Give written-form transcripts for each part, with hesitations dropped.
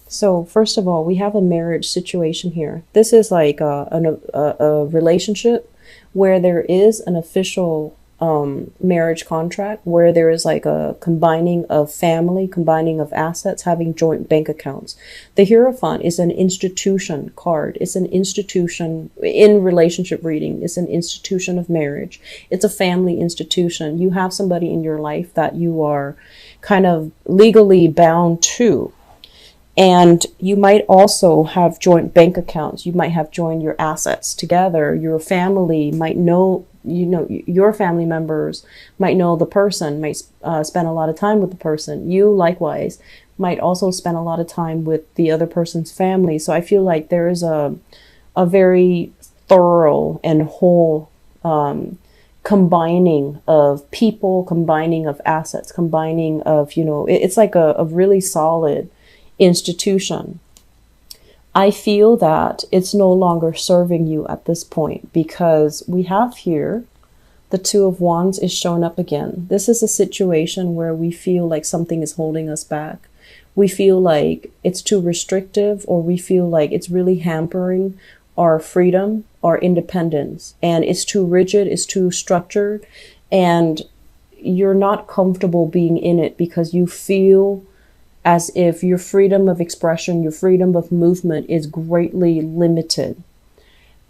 So first of all, we have a marriage situation here. This is like a relationship where there is an official marriage contract, where there is like a combining of family, combining of assets, having joint bank accounts. The Hierophant is an institution card. It's an institution in relationship reading. It's an institution of marriage. It's a family institution. You have somebody in your life that you are kind of legally bound to. And you might also have joint bank accounts. You might have joined your assets together. Your family might know, your family members might know the person, might spend a lot of time with the person. You likewise might also spend a lot of time with the other person's family. So I feel like there is a very thorough and whole combining of people, combining of assets, combining of, it's like a really solid institution. I feel that it's no longer serving you at this point, because we have here the Two of Wands is shown up again. This is a situation where we feel like something is holding us back. We feel like it's too restrictive, or we feel like it's really hampering our freedom, our independence, and it's too rigid, it's too structured, and you're not comfortable being in it because you feel as if your freedom of expression, your freedom of movement is greatly limited.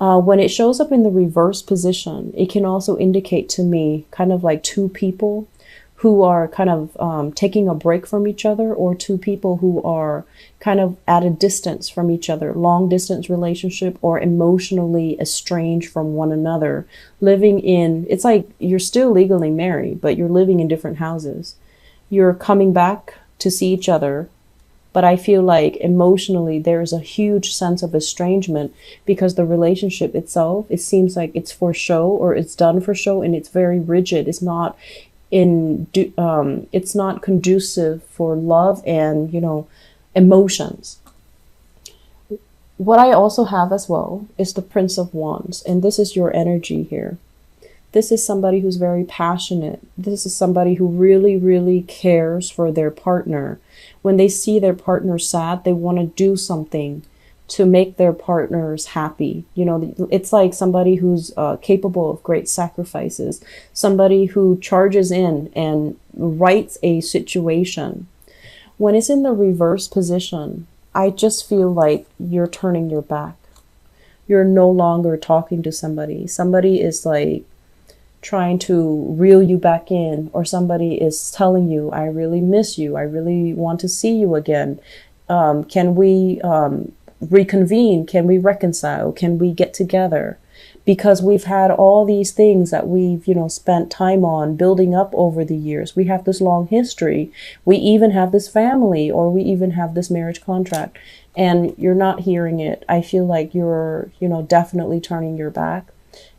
When it shows up in the reverse position, it can also indicate to me kind of like two people who are kind of taking a break from each other, or two people who are kind of at a distance from each other, long distance relationship, or emotionally estranged from one another, living in, it's like you're still legally married, but you're living in different houses. You're coming back to see each other, but I feel like emotionally there's a huge sense of estrangement, because the relationship itself, it seems like it's for show, or it's done for show, and it's very rigid. It's not it's not conducive for love and emotions. What I also have as well is the Prince of Wands, and this is your energy here. This is somebody who's very passionate. This is somebody who really, really cares for their partner. When they see their partner sad, they want to do something to make their partners happy. It's like somebody who's capable of great sacrifices, somebody who charges in and rights a situation. When it's in the reverse position, I just feel like you're turning your back. You're no longer talking to somebody. Somebody is like trying to reel you back in, or somebody is telling you, I really miss you, I really want to see you again, can we reconvene, can we reconcile, can we get together, because we've had all these things that we've spent time on building up over the years. We have this long history, we even have this family, or we even have this marriage contract, and you're not hearing it. I feel like you're definitely turning your back,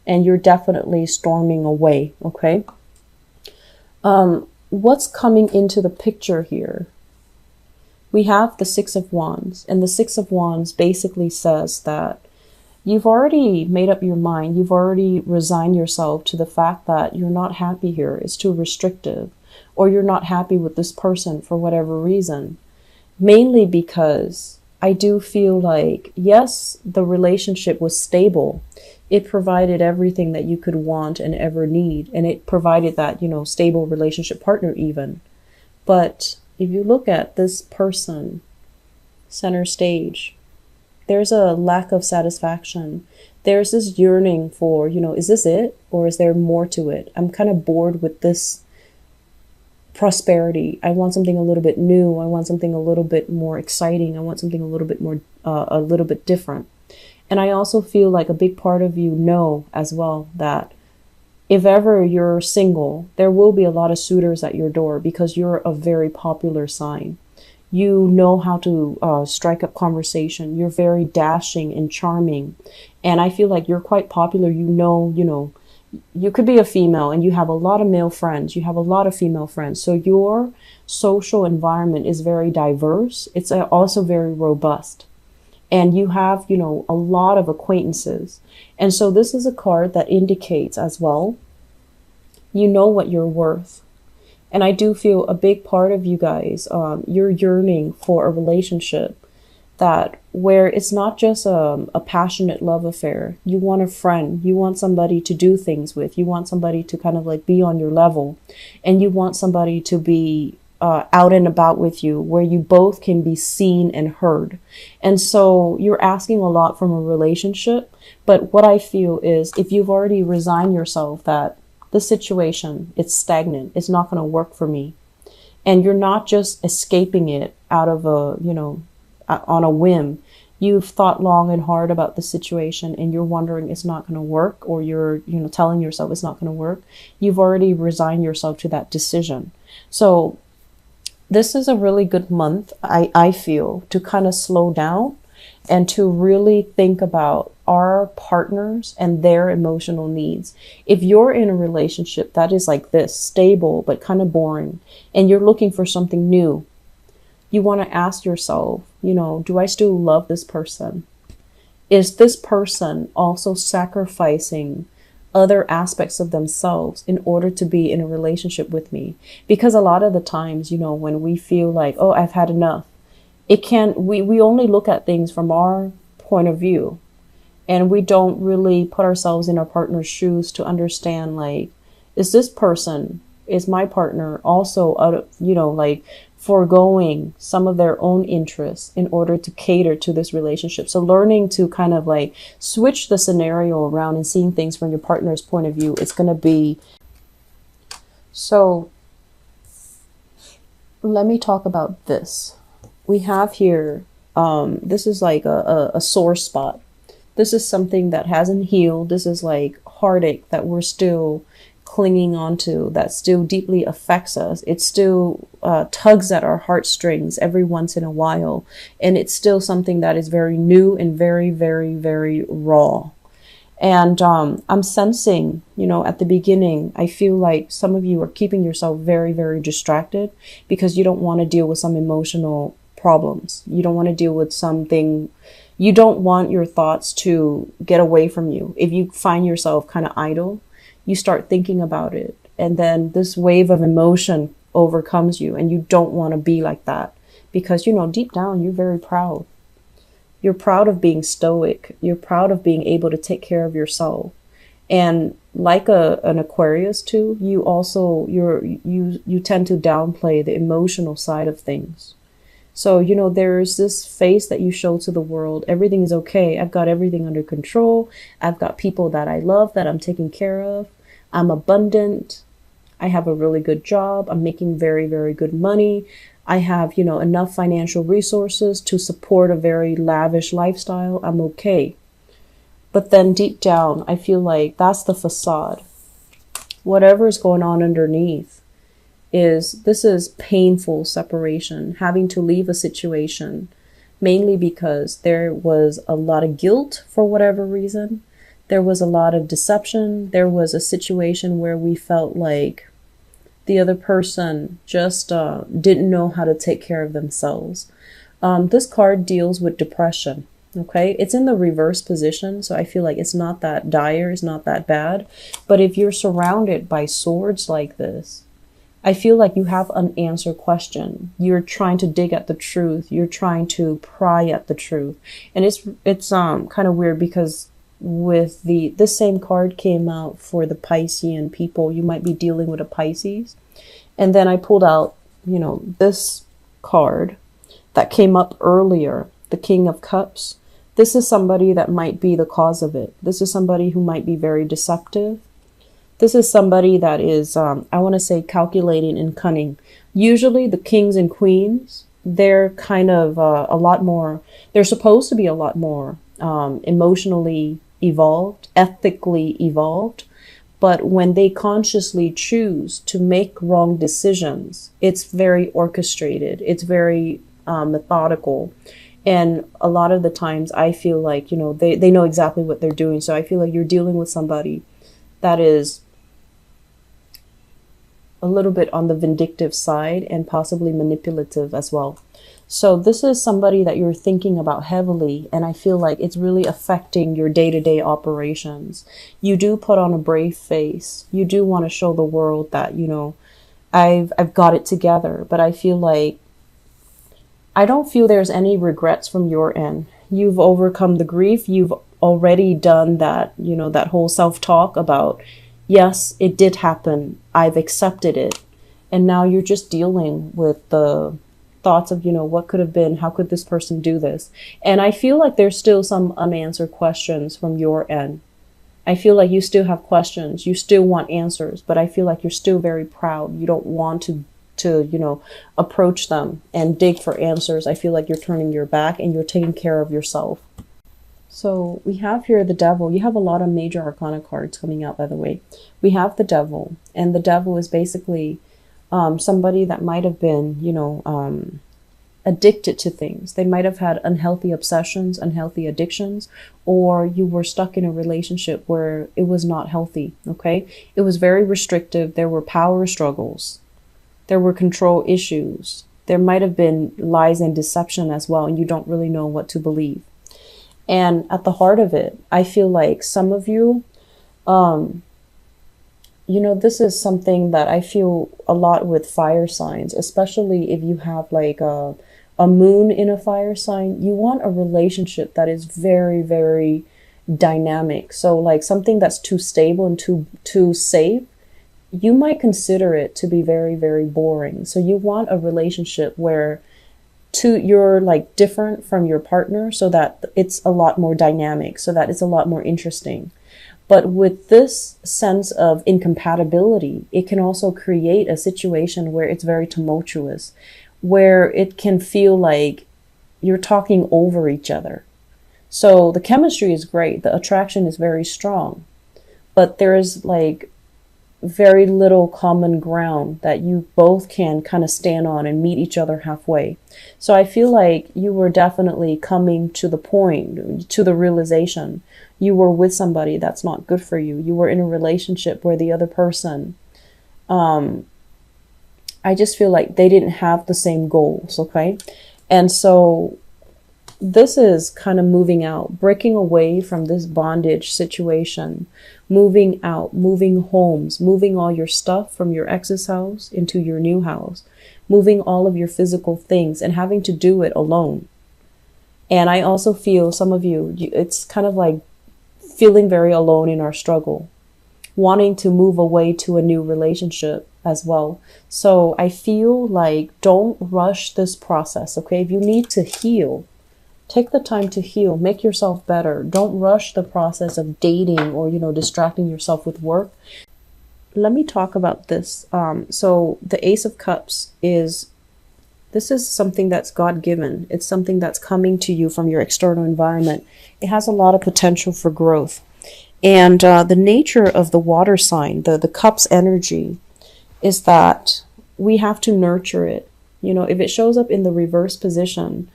and you're definitely storming away, okay? What's coming into the picture here? We have the Six of Wands, and the Six of Wands basically says that you've already made up your mind. You've already resigned yourself to the fact that you're not happy here. It's too restrictive, or you're not happy with this person for whatever reason. Mainly because I do feel like, yes, the relationship was stable. It provided everything that you could want and ever need. And it provided that, stable relationship partner even. But if you look at this person, center stage, there's a lack of satisfaction. There's this yearning for, is this it? Or is there more to it? I'm kind of bored with this prosperity. I want something a little bit new. I want something a little bit more exciting. I want something a little bit more, a little bit different. And I also feel like a big part of you know as well that if ever you're single, there will be a lot of suitors at your door, because you're a very popular sign. You know how to strike up conversation. You're very dashing and charming. And I feel like you're quite popular. You could be a female and you have a lot of male friends. You have a lot of female friends. So your social environment is very diverse. It's also very robust. And you have, a lot of acquaintances. And so this is a card that indicates as well, you know what you're worth. And I do feel a big part of you guys, you're yearning for a relationship. that where it's not just a passionate love affair. You want a friend, you want somebody to do things with, you want somebody to kind of like be on your level, and you want somebody to be out and about with you where you both can be seen and heard. And so you're asking a lot from a relationship. But what I feel is if you've already resigned yourself that the situation, it's stagnant, it's not going to work for me, and you're not just escaping it out of on a whim. You've thought long and hard about the situation and you're wondering it's not going to work, or you're, telling yourself it's not going to work. You've already resigned yourself to that decision. So this is a really good month, I feel, to kind of slow down and to really think about our partners and their emotional needs. If you're in a relationship that is like this, stable but kind of boring, and you're looking for something new, you want to ask yourself, do I still love this person? Is this person also sacrificing other aspects of themselves in order to be in a relationship with me? Because a lot of the times, when we feel like, oh, I've had enough, we only look at things from our point of view, and we don't really put ourselves in our partner's shoes to understand, like, is my partner also out of, foregoing some of their own interests in order to cater to this relationship. So learning to kind of like switch the scenario around and seeing things from your partner's point of view, it's going to be. So let me talk about this. We have here, this is like a sore spot. This is something that hasn't healed. This is like heartache that we're still clinging onto, that still deeply affects us. It still tugs at our heartstrings every once in a while. And it's still something that is very new and very, very, very raw. And I'm sensing, at the beginning, I feel like some of you are keeping yourself very, very distracted because you don't want to deal with some emotional problems. You don't want to deal with something. You don't want your thoughts to get away from you. If you find yourself kind of idle, you start thinking about it, and then this wave of emotion overcomes you, and you don't want to be like that because, deep down, you're very proud. You're proud of being stoic. You're proud of being able to take care of yourself. And like an Aquarius too, you also, you tend to downplay the emotional side of things. So, there's this face that you show to the world. Everything is okay. I've got everything under control. I've got people that I love, that I'm taking care of. I'm abundant. I have a really good job. I'm making very, very good money. I have, enough financial resources to support a very lavish lifestyle. I'm okay. But then deep down, I feel like that's the facade. Whatever is going on underneath this is painful separation, having to leave a situation, mainly because there was a lot of guilt for whatever reason. There was a lot of deception. There was a situation where we felt like the other person just didn't know how to take care of themselves. This card deals with depression. Okay, it's in the reverse position, so I feel like it's not that dire, it's not that bad. But if you're surrounded by swords like this, I feel like you have unanswered question. You're trying to dig at the truth. You're trying to pry at the truth, and it's kind of weird because with this same card came out for the Piscean people. You might be dealing with a Pisces, and then I pulled out this card that came up earlier, the King of Cups. This is somebody that might be the cause of it. This is somebody who might be very deceptive. This is somebody that is, I want to say, calculating and cunning. Usually the kings and queens, they're kind of a lot more, they're supposed to be a lot more emotionally evolved, ethically evolved. But when they consciously choose to make wrong decisions, it's very orchestrated. It's very methodical. And a lot of the times I feel like, they know exactly what they're doing. So I feel like you're dealing with somebody that is a little bit on the vindictive side and possibly manipulative as well. So this is somebody that you're thinking about heavily, and I feel like it's really affecting your day-to-day operations. You do put on a brave face. You do want to show the world that, I've got it together, but I feel like I don't feel there's any regrets from your end. You've overcome the grief. You've already done that, that whole self-talk about, yes, it did happen. I've accepted it. And now you're just dealing with the thoughts of, what could have been, how could this person do this? And I feel like there's still some unanswered questions from your end. I feel like you still have questions. You still want answers, but I feel like you're still very proud. You don't want to approach them and dig for answers. I feel like you're turning your back and you're taking care of yourself. So we have here the devil. You have a lot of major arcana cards coming out, by the way. We have the devil, and the devil is basically somebody that might have been, addicted to things. They might have had unhealthy obsessions, unhealthy addictions, or you were stuck in a relationship where it was not healthy, okay? It was very restrictive. There were power struggles. There were control issues. There might have been lies and deception as well, and you don't really know what to believe. And at the heart of it, I feel like some of you, this is something that I feel a lot with fire signs, especially if you have like a moon in a fire sign. You want a relationship that is very, very dynamic. So like something that's too stable and too safe, you might consider it to be very, very boring. So you want a relationship where you're like different from your partner, so that it's a lot more dynamic, so that it's a lot more interesting. But with this sense of incompatibility, it can also create a situation where it's very tumultuous, where it can feel like you're talking over each other. So the chemistry is great. The attraction is very strong, but there is like very little common ground that you both can kind of stand on and meet each other halfway. So I feel like you were definitely coming to the point, to the realization you were with somebody that's not good for you. You were in a relationship where the other person, I just feel like they didn't have the same goals, okay? And so this is kind of moving out, breaking away from this bondage situation, moving out, moving homes, moving all your stuff from your ex's house into your new house, moving all of your physical things and having to do it alone. And I also feel some of you, it's kind of like feeling very alone in our struggle, wanting to move away to a new relationship as well. So I feel like don't rush this process, okay? If you need to heal, take the time to heal, make yourself better. Don't rush the process of dating or, distracting yourself with work. Let me talk about this. So the Ace of Cups this is something that's God-given. It's something that's coming to you from your external environment. It has a lot of potential for growth. And the nature of the water sign, the Cups energy, is that we have to nurture it. If it shows up in the reverse position,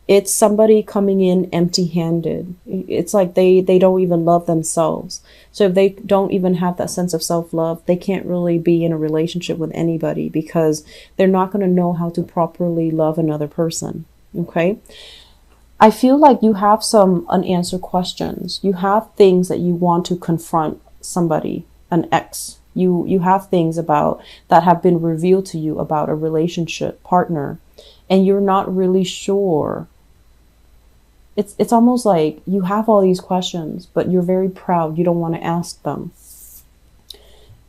it's somebody coming in empty-handed. It's like they don't even love themselves. So if they don't even have that sense of self-love, they can't really be in a relationship with anybody because they're not going to know how to properly love another person. Okay? I feel like you have some unanswered questions. You have things that you want to confront somebody, an ex. You have things that have been revealed to you about a relationship partner, and you're not really sure. It's almost like you have all these questions, but you're very proud. You don't want to ask them.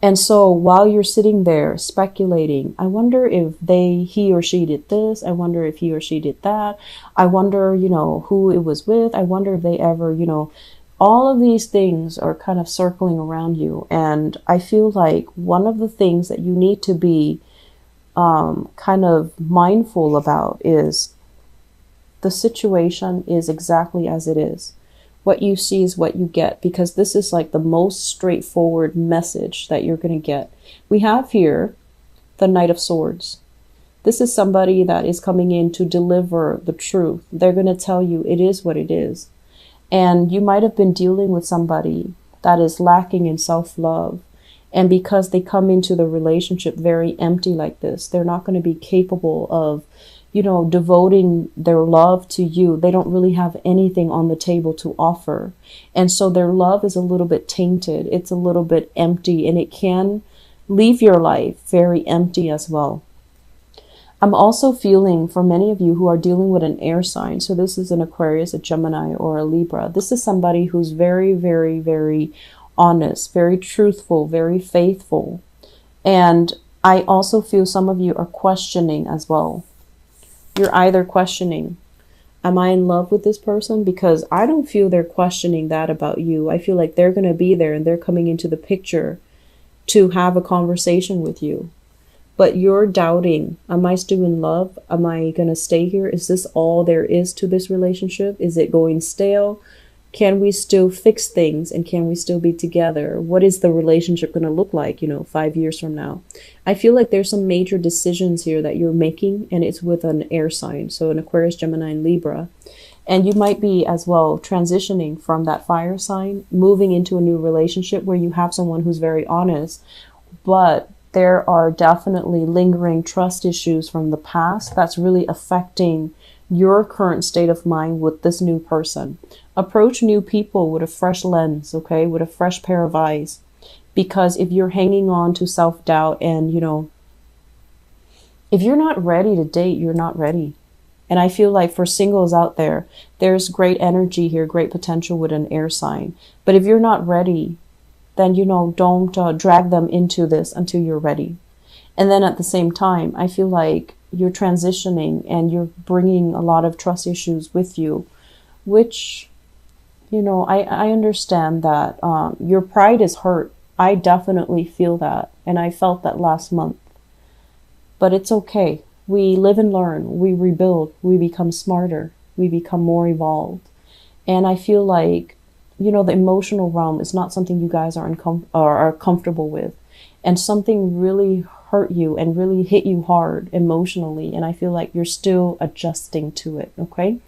And so while you're sitting there speculating, I wonder if he or she did this. I wonder if he or she did that. I wonder, who it was with. I wonder if they ever, all of these things are kind of circling around you. And I feel like one of the things that you need to be kind of mindful about is the situation is exactly as it is. What you see is what you get, because this is like the most straightforward message that you're going to get. We have here the Knight of Swords. This is somebody that is coming in to deliver the truth. They're going to tell you it is what it is. And you might have been dealing with somebody that is lacking in self-love. And because they come into the relationship very empty like this, they're not going to be capable of, devoting their love to you. They don't really have anything on the table to offer. And so their love is a little bit tainted. It's a little bit empty, and it can leave your life very empty as well. I'm also feeling for many of you who are dealing with an air sign. So this is an Aquarius, a Gemini, or a Libra. This is somebody who's very, very, very honest, very truthful, very faithful. And I also feel some of you are questioning as well. You're either questioning, am I in love with this person? Because I don't feel they're questioning that about you. I feel like they're going to be there and they're coming into the picture to have a conversation with you. But you're doubting, am I still in love? Am I going to stay here? Is this all there is to this relationship? Is it going stale? Can we still fix things and can we still be together? What is the relationship going to look like, 5 years from now? I feel like there's some major decisions here that you're making, and it's with an air sign. So an Aquarius, Gemini, and Libra. And you might be as well transitioning from that fire sign, moving into a new relationship where you have someone who's very honest, but there are definitely lingering trust issues from the past that's really affecting your current state of mind with this new person. Approach new people with a fresh lens, okay, with a fresh pair of eyes. Because if you're hanging on to self-doubt and, if you're not ready to date, you're not ready. And I feel like for singles out there, there's great energy here, great potential with an air sign. But if you're not ready, then, don't drag them into this until you're ready. And then at the same time, I feel like you're transitioning and you're bringing a lot of trust issues with you, which, I understand that your pride is hurt. I definitely feel that. And I felt that last month. But it's okay. We live and learn. We rebuild. We become smarter. We become more evolved. And I feel like, the emotional realm is not something you guys are comfortable with. And something really hurt you and really hit you hard emotionally. And I feel like you're still adjusting to it, okay?